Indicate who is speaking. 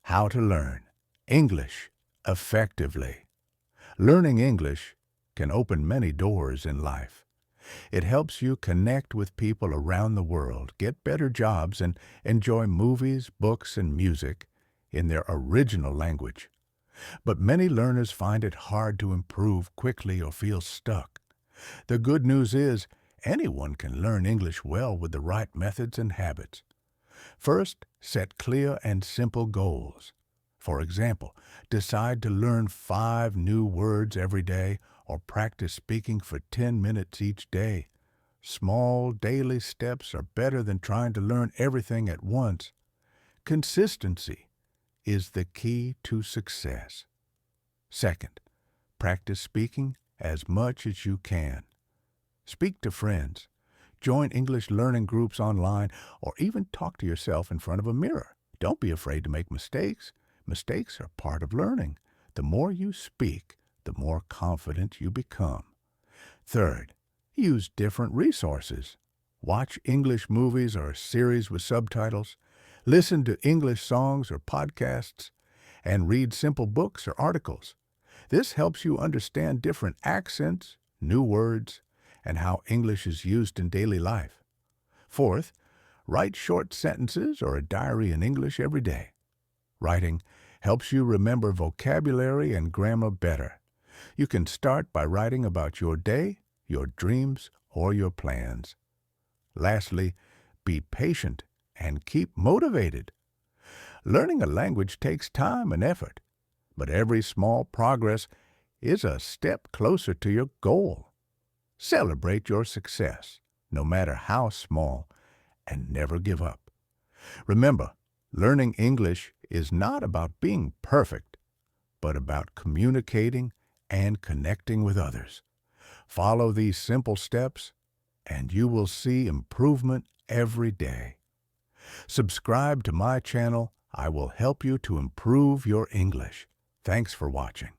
Speaker 1: How to learn English effectively. Learning English can open many doors in life. It helps you connect with people around the world, get better jobs, and enjoy movies, books, and music in their original language. But many learners find it hard to improve quickly or feel stuck. The good news is anyone can learn English well with the right methods and habits. First, set clear and simple goals. For example, decide to learn 5 new words every day or practice speaking for 10 minutes each day. Small daily steps are better than trying to learn everything at once. Consistency is the key to success. Second, practice speaking as much as you can. Speak to friends. Join English learning groups online, or even talk to yourself in front of a mirror. Don't be afraid to make mistakes. Mistakes are part of learning. The more you speak, the more confident you become. Third, use different resources. Watch English movies or series with subtitles. Listen to English songs or podcasts, and read simple books or articles. This helps you understand different accents, new words, and how English is used in daily life. Fourth, write short sentences or a diary in English every day. Writing helps you remember vocabulary and grammar better. You can start by writing about your day, your dreams, or your plans. Lastly, be patient and keep motivated. Learning a language takes time and effort, but every small progress is a step closer to your goal. Celebrate your success, no matter how small, and never give up. Remember, learning English is not about being perfect, but about communicating and connecting with others. Follow these simple steps, and you will see improvement every day. Subscribe to my channel. I will help you to improve your English. Thanks for watching.